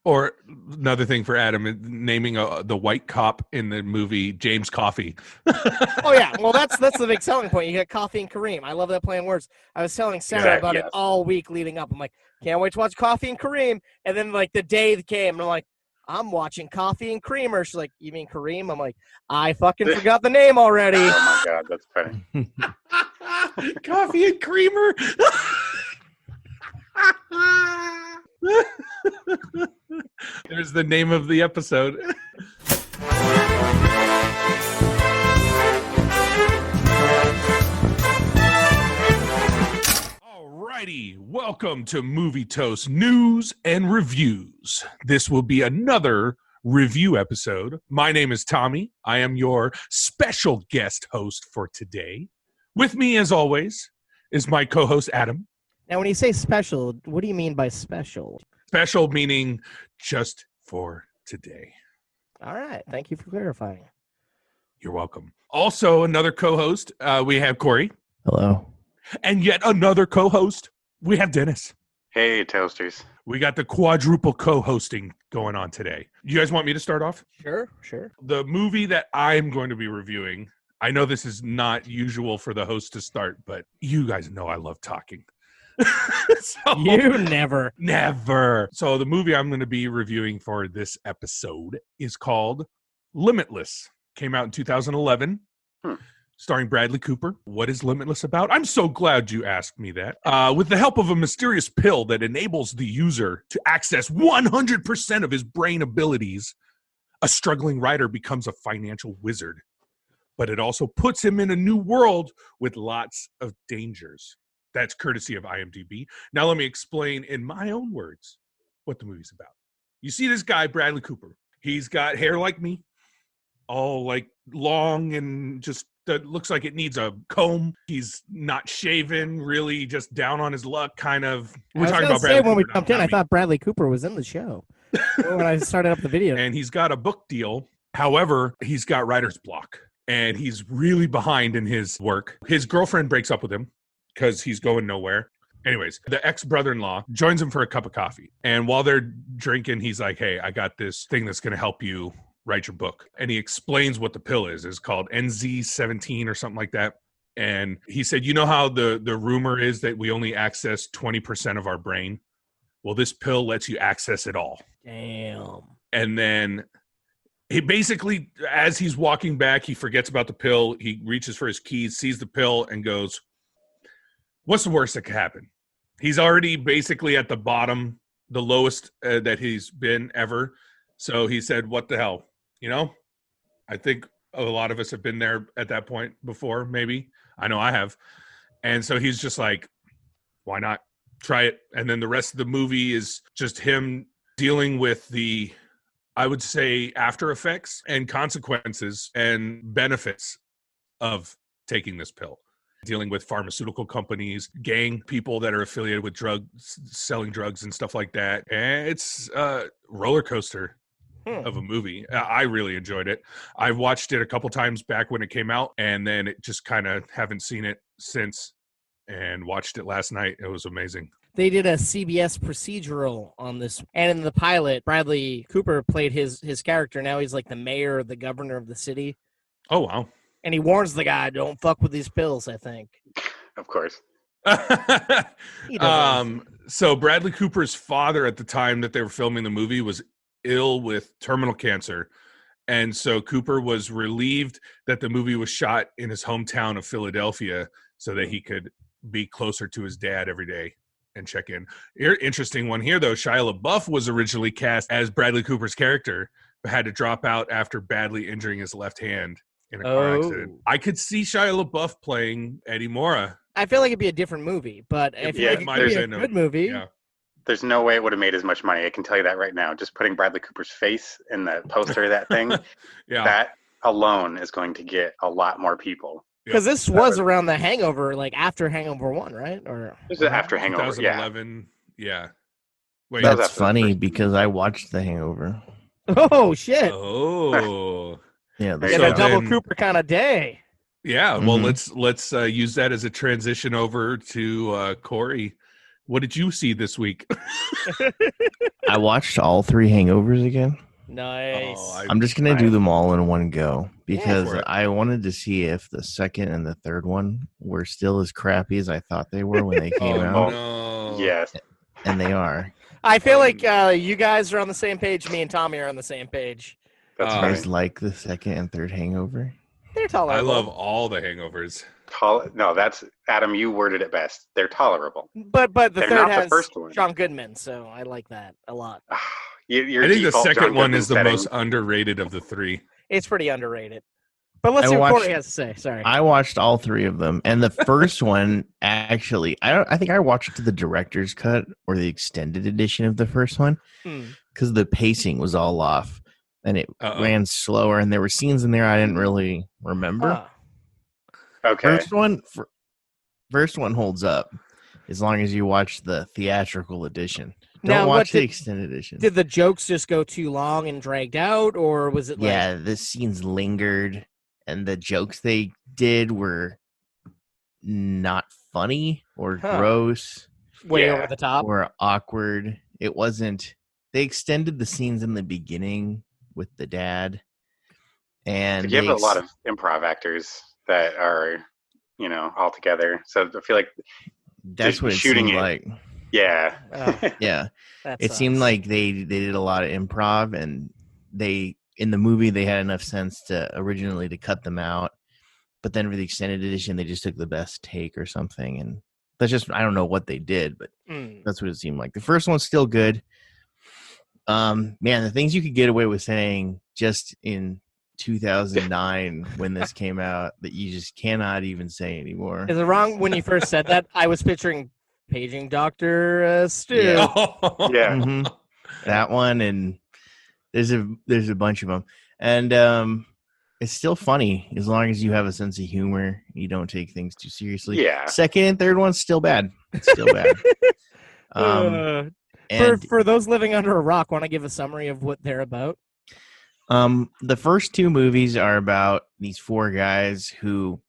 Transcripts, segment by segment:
Or another thing for Adam, naming the white cop in the movie James Coffee. Oh yeah, well that's the big selling point. You get Coffee and Kareem. I love that play on words. I was telling Sarah about it all week leading up. I'm like, can't wait to watch Coffee and Kareem. And then like the day came, and I'm like, I'm watching Coffee and Creamer. She's like, you mean Kareem? I'm like, I fucking forgot the name already. Oh my god, that's funny. Coffee and Creamer. There's the name of the episode. Alrighty, welcome to Movie Toast News and Reviews. This will be another review episode. My name is Tommy. I am your special guest host for today. With me, as always, is my co-host Adam. Now, when you say special, what do you mean by special? Special meaning just for today. All right. Thank you for clarifying. You're welcome. Also, another co-host, we have Cory. Hello. And yet another co-host, we have Dennis. Hey, Toasters. We got the quadruple co-hosting going on today. You guys want me to start off? Sure. The movie that I'm going to be reviewing, I know this is not usual for the host to start, but you guys know I love talking. So, you never. So the movie I'm going to be reviewing for this episode is called Limitless. Came out in 2011, starring Bradley Cooper. What is Limitless about? I'm so glad you asked me that. With the help of a mysterious pill that enables the user to access 100% of his brain abilities, a struggling writer becomes a financial wizard. But it also puts him in a new world with lots of dangers. That's courtesy of IMDb. Now let me explain in my own words what the movie's about. You see this guy, Bradley Cooper. He's got hair like me, all like long and just looks like it needs a comb. He's not shaven, really just down on his luck, kind of. We're talking about Bradley Cooper. When we jumped in, I thought Bradley Cooper was in the show when I started up the video. And he's got a book deal. However, he's got writer's block, and he's really behind in his work. His girlfriend breaks up with him because he's going nowhere. Anyways, the ex-brother-in-law joins him for a cup of coffee. And while they're drinking, he's like, hey, I got this thing that's going to help you write your book. And he explains what the pill is. It's called NZ-17 or something like that. And he said, you know how the rumor is that we only access 20% of our brain? Well, this pill lets you access it all. Damn. And then he basically, as he's walking back, he forgets about the pill. He reaches for his keys, sees the pill, and goes, what's the worst that could happen? He's already basically at the bottom, the lowest that he's been ever. So he said, what the hell? You know, I think a lot of us have been there at that point before, maybe. I know I have. And so he's just like, why not try it? And then the rest of the movie is just him dealing with the, I would say, after effects and consequences and benefits of taking this pill. Dealing with pharmaceutical companies, gang people that are affiliated with selling drugs and stuff like that. And it's a roller coaster of a movie. I really enjoyed it. I watched it a couple times back when it came out, and then it just kind of haven't seen it since, and watched it last night. It was amazing. They did a CBS procedural on this, and in the pilot, Bradley Cooper played his character. Now he's like the mayor, the governor of the city. Oh, wow. And he warns the guy, don't fuck with these pills, I think. Of course. So Bradley Cooper's father at the time that they were filming the movie was ill with terminal cancer. And so Cooper was relieved that the movie was shot in his hometown of Philadelphia so that he could be closer to his dad every day and check in. Interesting one here, though. Shia LaBeouf was originally cast as Bradley Cooper's character, but had to drop out after badly injuring his left hand in a car accident. I could see Shia LaBeouf playing Eddie Mora. I feel like it'd be a different movie, but if it could be a good movie. Yeah. There's no way it would have made as much money. I can tell you that right now. Just putting Bradley Cooper's face in the poster of that thing, that alone is going to get a lot more people. Because this was around the Hangover, like after Hangover 1, right? Or this is after Hangover, 2011. Yeah. Wait, that's funny because I watched The Hangover. Oh, shit. Oh. Yeah, a double Cooper kind of day. Yeah, well, let's use that as a transition over to Cory. What did you see this week? I watched all 3 Hangovers again. Nice. I'm just going to do them all in one go because Yeah, I wanted to see if the second and the third one were still as crappy as I thought they were when they came out. No. Yes. And they are. I feel like you guys are on the same page. Me and Tommy are on the same page. That's You right. guys like the second and third Hangover? They're tolerable. I love all the Hangovers. No, that's Adam. You worded it best. They're tolerable. But the They're third not has the first one. John Goodman, so I like that a lot. Your I think the default second John one Goodman is the setting. most underrated of the 3. It's pretty underrated. But let's I see what watched- Cory has to say. Sorry. I watched all 3 of them, and the first one actually, I think I watched the director's cut or the extended edition of the first one because the pacing was all off and it ran slower, and there were scenes in there I didn't really remember. Okay. First one holds up as long as you watch the theatrical edition. Don't Now, watch the extended edition. Did the jokes just go too long and dragged out, or was it like... Yeah, the scenes lingered, and the jokes they did were not funny or gross. Way over the top. Or awkward. It wasn't... They extended the scenes in the beginning with the dad. And you have a lot of improv actors that are, all together. So I feel like that's what it seemed like. Yeah. Yeah. It seemed like they did a lot of improv, and in the movie they had enough sense to cut them out. But then for the extended edition, they just took the best take or something. And that's just, I don't know what they did, but that's what it seemed like. The first one's still good. Man, the things you could get away with saying just in 2009 when this came out that you just cannot even say anymore. Is it wrong when you first said that? I was picturing paging Dr. Stu. Yeah. Mm-hmm. That one, and there's a bunch of them. And it's still funny as long as you have a sense of humor. You don't take things too seriously. Yeah. Second and third one's still bad. It's still bad. For those living under a rock, want to give a summary of what they're about? The first 2 movies are about these 4 guys who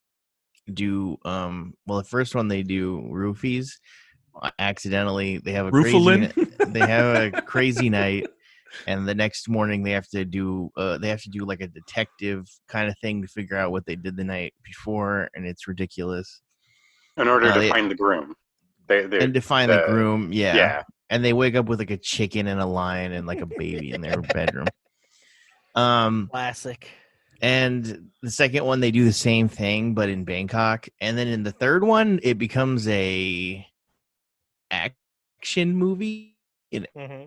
do the first one they do roofies accidentally. They have a crazy night, and the next morning they have to do like a detective kind of thing to figure out what they did the night before, and it's ridiculous. In order to find the groom. The groom, yeah. And they wake up with like a chicken and a lion and like a baby in their bedroom. Classic. And the second one, they do the same thing, but in Bangkok. And then in the third one, it becomes a action movie,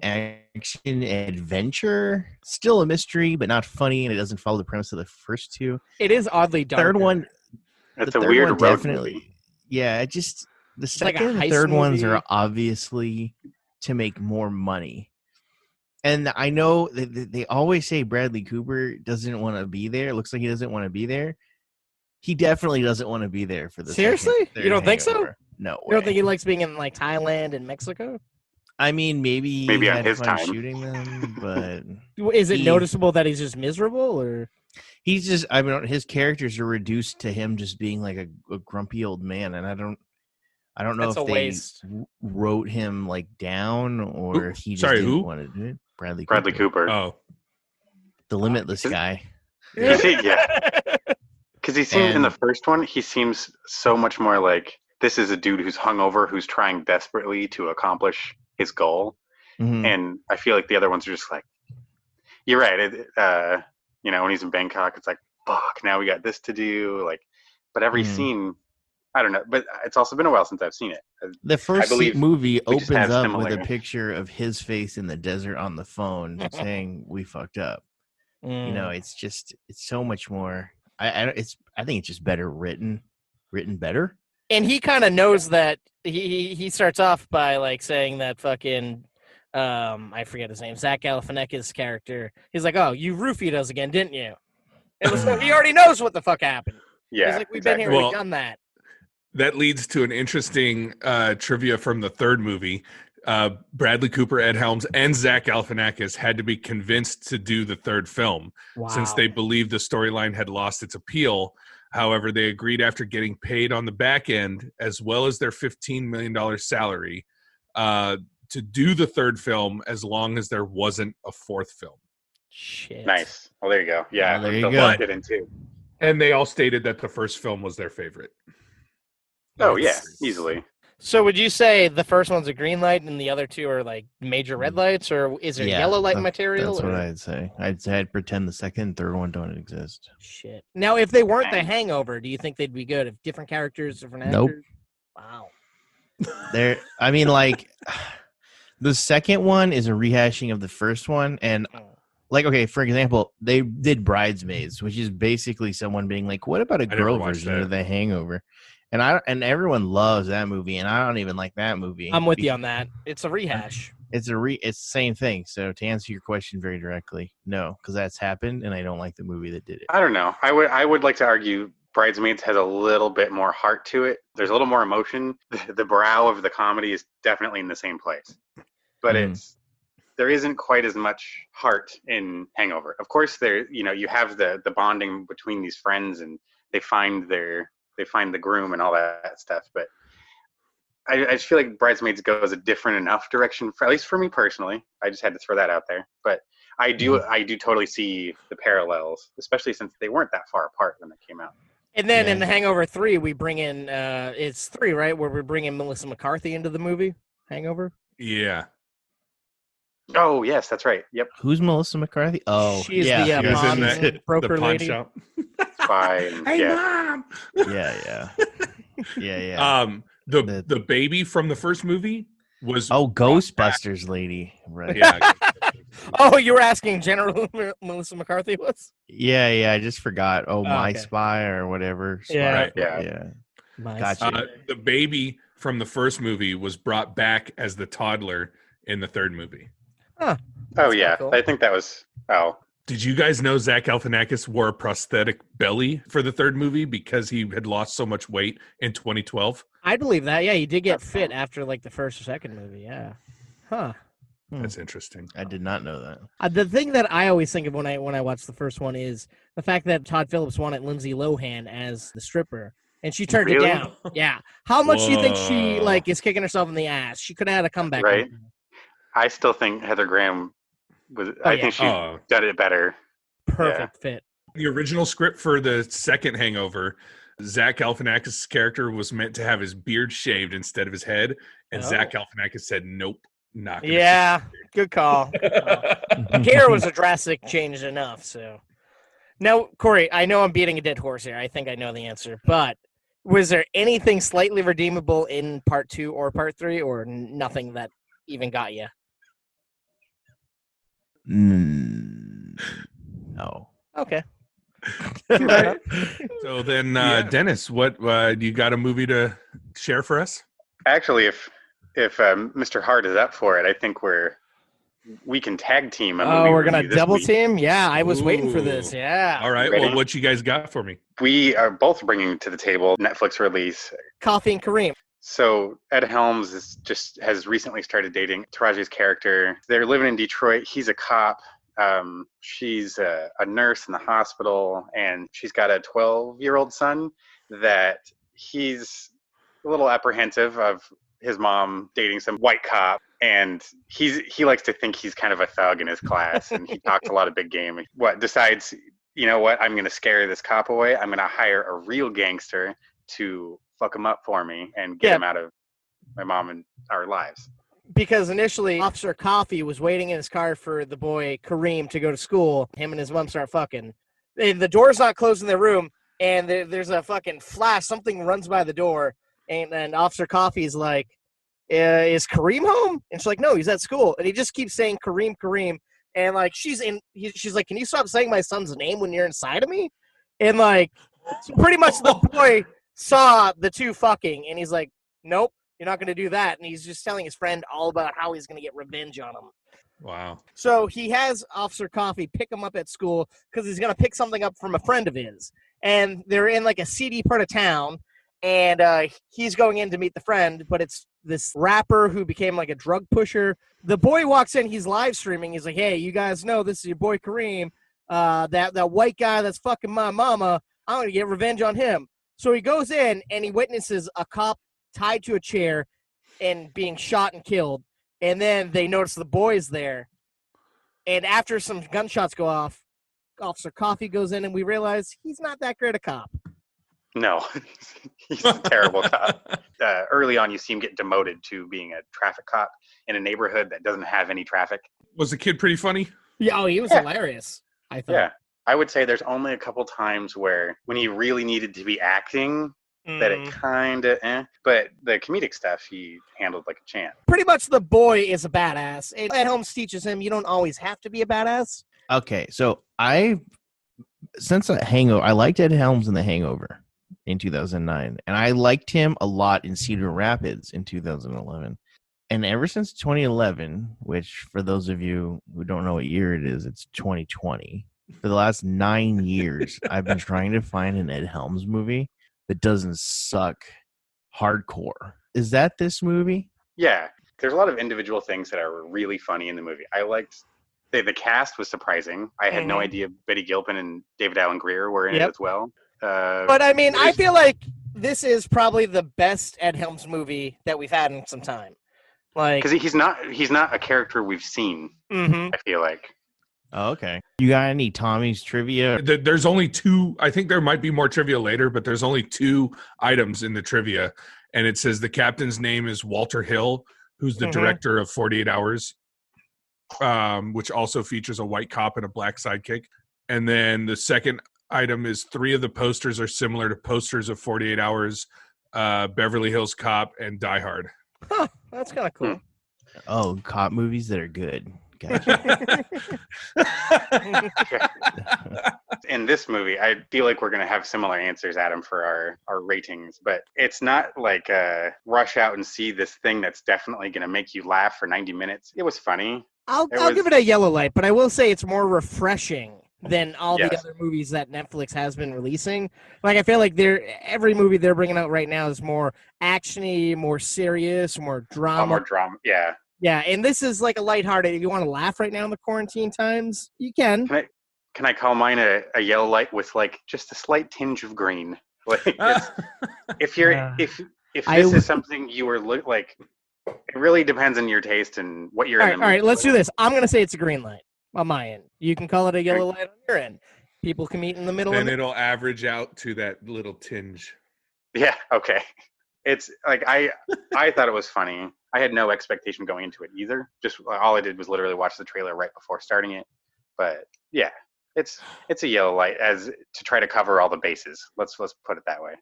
action adventure. Still a mystery, but not funny, and it doesn't follow the premise of the first 2. It is oddly dark. Third one, that's a weird road definitely. Movie. Yeah, it just the second and third ones are obviously to make more money. And I know they always say Bradley Cooper doesn't want to be there. It looks like he doesn't want to be there. He definitely doesn't want to be there for this. Seriously? You don't think so? No way. You don't think he likes being in like Thailand and Mexico? I mean, maybe on his time shooting them, but is it noticeable that he's just miserable, or he's just? I mean, his characters are reduced to him just being like a grumpy old man, and I don't know if they wrote him like down or if he just didn't want to do it. Bradley Cooper. Oh, the Limitless guy. Yeah. Because he seems in the first one, he seems so much more like this is a dude who's hungover, who's trying desperately to accomplish his goal. Mm-hmm. And I feel like the other ones are just like, you're right. When he's in Bangkok, it's like, fuck, now we got this to do. Like, but every scene, I don't know. But it's also been a while since I've seen it. The first movie opens up with a picture of his face in the desert on the phone saying, "We fucked up." It's so much more. I think it's just better written better. And he kind of knows that. He starts off by like saying that fucking I forget his name, Zach Galifianakis' character. He's like, "Oh, you roofied us again, didn't you?" It was he already knows what the fuck happened. Yeah, he's like, "We've been here, we've done that." That leads to an interesting trivia from the third movie. Bradley Cooper, Ed Helms, and Zach Galifianakis had to be convinced to do the third film since they believed the storyline had lost its appeal. However, they agreed after getting paid on the back end, as well as their $15 million salary, to do the third film as long as there wasn't a fourth film. Shit. Nice. Well, there you go. Yeah, there you they'll go. fit in too. And they all stated that the first film was their favorite. Oh yeah, easily. So would you say the first one's a green light and the other two are like major red lights, or is there yellow light material? That's what I'd say. I'd pretend the second and third one don't exist. Shit. Now, if they weren't the Hangover, do you think they'd be good? If different characters, different actors? Nope. Wow. I mean, like, the second one is a rehashing of the first one, and like, okay, for example, they did Bridesmaids, which is basically someone being like, "What about a girl version of The Hangover?" And everyone loves that movie, and I don't even like that movie. I'm with you on that. It's a rehash. It's the same thing. So to answer your question very directly, no, because that's happened, and I don't like the movie that did it. I don't know. I would like to argue Bridesmaids has a little bit more heart to it. There's a little more emotion. The brow of the comedy is definitely in the same place, but there isn't quite as much heart in Hangover. Of course, you have the bonding between these friends, and they find the groom and all that stuff. But I just feel like Bridesmaids goes a different enough direction, at least for me personally. I just had to throw that out there. But I do totally see the parallels, especially since they weren't that far apart when they came out. And then in The Hangover 3, we bring in, it's 3, right, where we bring in Melissa McCarthy into the movie, Hangover? Yeah. Oh, yes, that's right. Yep. Who's Melissa McCarthy? Oh, she's yeah. the pawn broker lady. Shop. Fine. Hey, Mom! Yeah. The baby from the first movie was Ghostbusters lady, right? Yeah. Oh, you were asking General Melissa McCarthy was? Yeah. I just forgot. My okay. Spy or whatever. Yeah. Right. Yeah. Gotcha. The baby from the first movie was brought back as the toddler in the third movie. Huh. Oh yeah, cool. I think that was. Oh, did you guys know Zach Galifianakis wore a prosthetic belly for the third movie because he had lost so much weight in 2012? I believe that. Yeah, he did get fit after like the first or second movie. Yeah. Huh. That's interesting. I did not know that. The thing that I always think of when I watch the first one is the fact that Todd Phillips wanted Lindsay Lohan as the stripper, and she turned it down. Yeah. How much do you think she is kicking herself in the ass? She could have had a comeback. Right. I still think Heather Graham was. I think she did it better. Perfect fit. The original script for the second Hangover, Zach Galifianakis' character was meant to have his beard shaved instead of his head, and Zach Galifianakis said, "Nope, not gonna." Yeah, good call. Hair was a drastic change enough. So now, Cory, I know I'm beating a dead horse here. I think I know the answer, but was there anything slightly redeemable in part 2 or part 3, or nothing that even got you? No. Okay. So then, Dennis, what you got a movie to share for us? Actually, if Mr. Hart is up for it, I think we can tag team a movie. Oh, we're gonna double team? Yeah, I was waiting for this. Yeah. All right. Ready? Well, what you guys got for me? We are both bringing to the table Netflix release. Coffee and Kareem. So Ed Helms has recently started dating Taraji's character. They're living in Detroit. He's a cop. She's a nurse in the hospital, and she's got a 12-year-old son that he's a little apprehensive of his mom dating some white cop, and he likes to think he's kind of a thug in his class, and he talks a lot of big game. Decides, you know what, I'm going to scare this cop away. I'm going to hire a real gangster to fuck him up for me and get him out of my mom and our lives. Because initially, Officer Coffee was waiting in his car for the boy Kareem to go to school. Him and his mom start fucking. The door's not closed in their room, and there's a fucking flash. Something runs by the door, and Officer Coffee's like, is Kareem home? And she's like, no, he's at school. And he just keeps saying Kareem. And like, she's like, can you stop saying my son's name when you're inside of me? And like, so pretty much the boy saw the two fucking, and he's like, nope, you're not going to do that. And he's just telling his friend all about how he's going to get revenge on him. Wow. So he has Officer Coffee pick him up at school because he's going to pick something up from a friend of his. And they're in like a seedy part of town, and he's going in to meet the friend, but it's this rapper who became like a drug pusher. The boy walks in, he's live streaming. He's like, hey, you guys know this is your boy Kareem, that white guy that's fucking my mama. I'm going to get revenge on him. So he goes in, and he witnesses a cop tied to a chair, and being shot and killed, and then they notice the boys there, and after some gunshots go off, Officer Coffee goes in, and we realize he's not that great a cop. No, he's a terrible cop. Early on, you see him get demoted to being a traffic cop in a neighborhood that doesn't have any traffic. Was the kid pretty funny? Yeah, he was hilarious, I thought. Yeah, I would say there's only a couple times where when he really needed to be acting, that it kind of, but the comedic stuff he handled like a champ. Pretty much the boy is a badass. And Ed Helms teaches him you don't always have to be a badass. Okay, so since Hangover, I liked Ed Helms in The Hangover in 2009, and I liked him a lot in Cedar Rapids in 2011. And ever since 2011, which for those of you who don't know what year it is, it's 2020. For the last 9 years, I've been trying to find an Ed Helms movie that doesn't suck hardcore. Is that this movie? Yeah, there's a lot of individual things that are really funny in the movie. I liked the cast was surprising. I had no idea Betty Gilpin and David Alan Grier were in it as well. But I mean, I feel like this is probably the best Ed Helms movie that we've had in some time. Like, because he's not a character we've seen. I feel like. Oh, okay. You got any Tommy's trivia? There's only 2. I think there might be more trivia later, but there's only 2 items in the trivia, and it says the captain's name is Walter Hill, who's the director of 48 Hours, which also features a white cop and a black sidekick. And then the second item is 3 of the posters are similar to posters of 48 Hours, Beverly Hills Cop, and Die Hard. Huh, that's kind of cool. Oh, cop movies that are good. Gotcha. In this movie, I feel like we're going to have similar answers, Adam, for our ratings, but it's not like rush out and see this thing that's definitely going to make you laugh for 90 minutes. It was funny. I'll give it a yellow light, but I will say it's more refreshing than all the other movies that Netflix has been releasing. Like, I feel like every movie they're bringing out right now is more actiony, more serious, more drama. More drama, yeah. Yeah, and this is like a lighthearted. If you want to laugh right now in the quarantine times, you can. Can I call mine a yellow light with like just a slight tinge of green? Like, if this is something you were like, it really depends on your taste and what you're in the mood. All right, let's do this. I'm gonna say it's a green light on my end. You can call it a yellow light on your end. People can meet in the middle. And it'll average out to that little tinge. Yeah. Okay. It's like I thought it was funny. I had no expectation going into it either. Just all I did was literally watch the trailer right before starting it. But yeah, it's a yellow light as to try to cover all the bases. Let's put it that way.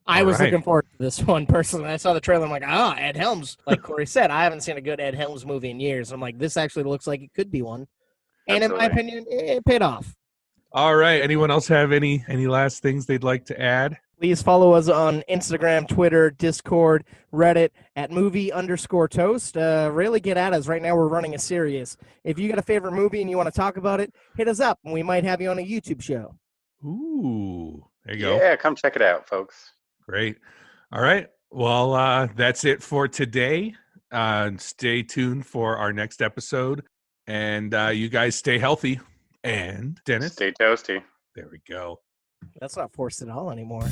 I was looking forward to this one personally. I saw the trailer. I'm like, Ed Helms. Like Cory said, I haven't seen a good Ed Helms movie in years. I'm like, this actually looks like it could be one. And in my opinion, it paid off. All right. Anyone else have any last things they'd like to add? Please follow us on Instagram, Twitter, Discord, Reddit at movie_toast. Really get at us. Right now we're running a series. If you got a favorite movie and you want to talk about it, hit us up and we might have you on a YouTube show. Ooh, there you go. Yeah, come check it out, folks. Great. All right. Well, that's it for today. Stay tuned for our next episode. And you guys stay healthy. And Dennis? Stay toasty. There we go. That's not forced at all anymore.